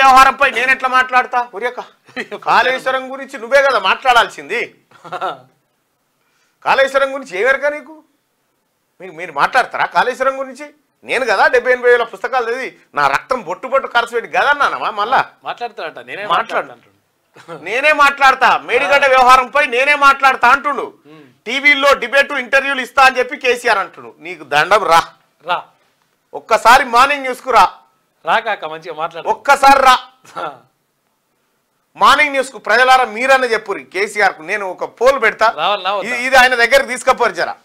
వ్యవహారంపై నేను ఎట్లా మాట్లాడతా ఉరియక కాళేశ్వరం గురించి నువ్వే కదా మాట్లాడాల్సింది కాళేశ్వరం గురించి ఏవరక నీకు మీరు మాట్లాడతారా కాళేశ్వరం గురించి నేను కదా 70-80 పుస్తకాలు చదివి నా రక్తం బొట్టు ఖర్చు పెట్టి గదన్నానమా మళ్ళా మాట్లాడతాడంట నేనే మాట్లాడతా మేడిగడ్డ వ్యవహారంపై నేనే మాట్లాడతా అంటుండు టీవీలో డిబేట్ ఇంటర్వ్యూలు ఇస్తా అని చెప్పి కేసీఆర్ అంటుండు నీకు దండం రా ఒక్కసారి మార్నింగ్ న్యూస్ కు రా కాక మంచిగా మాట్లాడు ఒక్కసారి రా మార్నింగ్ న్యూస్ కు ప్రజలారా మీరన్న చెప్పురి కేసీఆర్ కు నేను ఒక పోల్ పెడతా ఇది ఆయన దగ్గరికి తీసుకపోరిచారా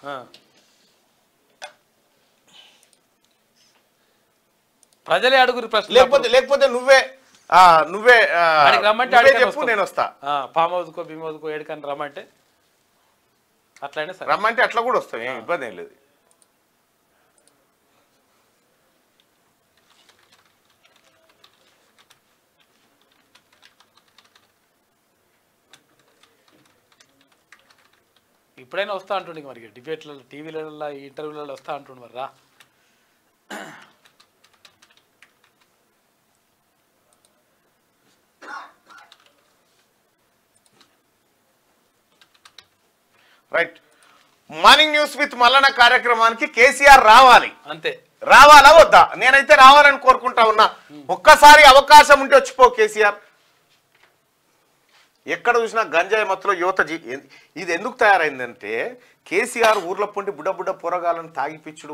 ప్రజలే అడుగురు ప్రశ్న లేకపోతే నువ్వే చెప్పు నేను వస్తా ఫామ్ హౌస్కో భీమ్ హౌస్కో ఏడుకని రమ్మంటే అట్లయినా సరే రమ్మంటే అట్లా కూడా వస్తాం ఏం ఇబ్బంది ఏం లేదు ఇప్పుడైనా వస్తా అంటుండే మరి డిబేట్లలో టీవీలలో ఇంటర్వ్యూలలో వస్తా అంటుండు మరి రా right morning news with Mallanna కార్యక్రమానికి కేసీఆర్ రావాలి అంతే రావాలా వద్దా నేనైతే రావాలని కోరుకుంటా ఉన్నా ఒక్కసారి అవకాశం ఉంటే వచ్చిపో కేసీఆర్ ఎక్కడ చూసినా గంజాయి మత్తులో యువత ఇది ఎందుకు తయారైందంటే కేసీఆర్ ఊర్లో పొండి బుడ్డ పొరగాలను తాగిపిచ్చుడు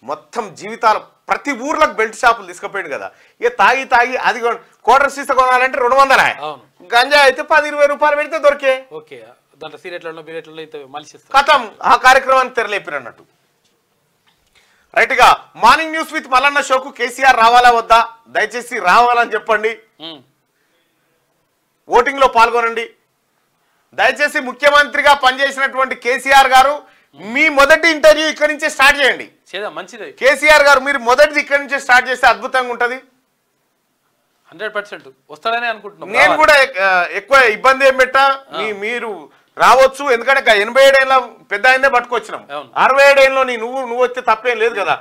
మొత్తం జీవితాలు ప్రతి ఊర్లకు బెల్ట్ షాపులు తీసుకుపోయాడు కదా ఇక తాగి అది క్వార్టర్ సీస కొనాలంటే 200 గంజాయి అయితే 10-20 రూపాయలు పెడితే దొరికే ఓకే దాంట్లో సీరియట్లలో బీరెట్లలో మలిసి కథం ఆ కార్యక్రమాన్ని తెరలేపిరన్నట్టు రైట్ గా మార్నింగ్ న్యూస్ విత్ మల్లన్న షోకు కేసీఆర్ రావాలా వద్దా దయచేసి రావాలని చెప్పండి ఓటింగ్ లో పాల్గొనండి దయచేసి ముఖ్యమంత్రిగా పనిచేసినటువంటి కేసీఆర్ గారు మీ మొదటి ఇంటర్వ్యూ ఇక్కడి నుంచే స్టార్ట్ చేయండి మంచిది కేసీఆర్ గారు మీరు మొదటిది ఇక్కడి నుంచే స్టార్ట్ చేస్తే అద్భుతంగా ఉంటది 100% వస్తాడని అనుకుంటున్నాను నేను కూడా ఎక్కువ ఇబ్బంది ఏం పెట్టా మీరు రావచ్చు ఎందుకంటే 87 ఏళ్ళ పెద్ద ఆయనే పట్టుకొచ్చినాం 67 ఏళ్ళలో నువ్వు వస్తే తప్పేం లేదు కదా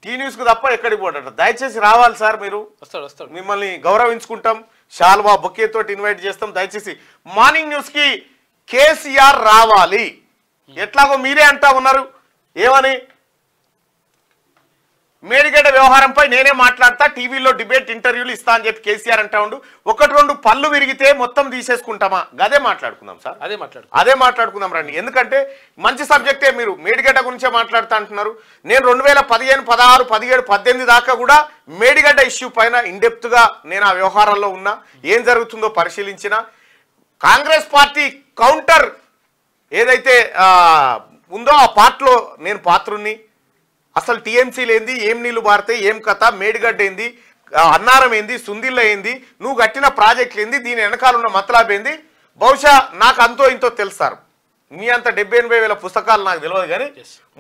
టీ న్యూస్ కు తప్ప ఎక్కడికి పోటట దయచేసి రావాలి సార్ మీరు వస్తాడు మిమ్మల్ని గౌరవించుకుంటాం శాల్వా బొకే తోటి ఇన్వైట్ చేస్తాం దయచేసి మార్నింగ్ న్యూస్ కి కేసీఆర్ రావాలి ఎట్లాగో మీరే అంటా ఉన్నారు ఏమని మేడిగడ్డ వ్యవహారంపై నేనే మాట్లాడతా టీవీలో డిబేట్ ఇంటర్వ్యూలు ఇస్తా అని చెప్పి కేసీఆర్ అంటా ఉండు 1-2 పళ్ళు విరిగితే మొత్తం తీసేసుకుంటామా అదే మాట్లాడుకుందాం సార్ అదే మాట్లాడుకుందాం రండి ఎందుకంటే మంచి సబ్జెక్టే మీరు మేడిగడ్డ గురించే మాట్లాడుతా అంటున్నారు నేను 2015, 16, 17, 18 దాకా కూడా మేడిగడ్డ ఇష్యూ పైన ఇన్డెప్త్ గా నేను ఆ వ్యవహారాల్లో ఉన్నా ఏం జరుగుతుందో పరిశీలించిన కాంగ్రెస్ పార్టీ కౌంటర్ ఏదైతే ఉందో ఆ పార్ట్లో నేను పాత్రుణ్ణి అసలు టీఎంసీలు ఏంది ఏం నీళ్లు బారితే ఏం కథ మేడిగడ్డ ఏంది అన్నారం ఏంది సుందిల్ల ఏంది నువ్వు కట్టిన ప్రాజెక్టులు ఏంది దీని వెనకాల ఉన్న మతలాబ్ ఏంది బహుశా నాకు అంతో ఇంతో తెలుస్తారు మీ అంత 70-80 వేల పుస్తకాలు నాకు తెలియదు కానీ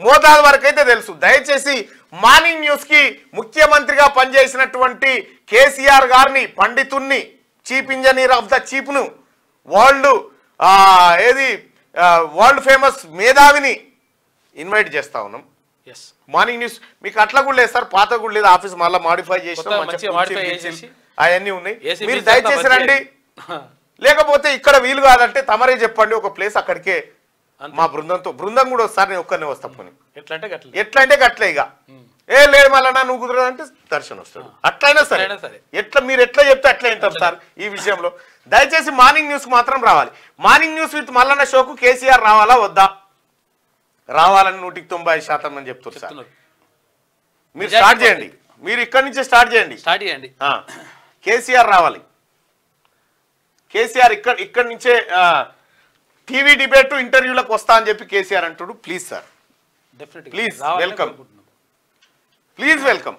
మోతాదు వరకు అయితే తెలుసు దయచేసి మార్నింగ్ న్యూస్ కి ముఖ్యమంత్రిగా పనిచేసినటువంటి కేసీఆర్ గారిని పండితుణ్ణి chief engineer of the chief ను వరల్డ్ ఫేమస్ మేధావిని ఇన్వైట్ చేస్తా ఉన్నాం మార్నింగ్ న్యూస్ మీకు అట్లా కూడా లేదు సార్ పాత కూడా లేదు ఆఫీస్ మళ్ళీ మాడిఫై చేసి అవన్నీ ఉన్నాయి మీరు దయచేసి రండి లేకపోతే ఇక్కడ వీలు కాదంటే తమరే చెప్పండి ఒక ప్లేస్ అక్కడికే మా బృందం కూడా వస్తారు నేను ఒక్కరినే వస్తా పోనీ ఎట్లంటే గట్లే ఇక లేదు మళ్ళా నువ్వు కుదరదంటే దర్శనం వస్తాడు అట్లయినా సరే మీరు ఎట్లా చెప్తే అట్లా వింటాం సార్ ఈ విషయంలో దయచేసి మార్నింగ్ న్యూస్ మాత్రం రావాలి మార్నింగ్ న్యూస్ విత్ మల్లన్న షోకు కేసీఆర్ రావాలా వద్దా రావాలని 190% అని చెప్తారు సార్ మీరు స్టార్ట్ చేయండి మీరు ఇక్కడి నుంచే స్టార్ట్ చేయండి కేసీఆర్ రావాలి కేసీఆర్ ఇక్కడి నుంచే టీవీ డిబేట్ ఇంటర్వ్యూలకు వస్తా అని చెప్పి కేసీఆర్ అంటాడు ప్లీజ్ సార్ ప్లీజ్ వెల్కమ్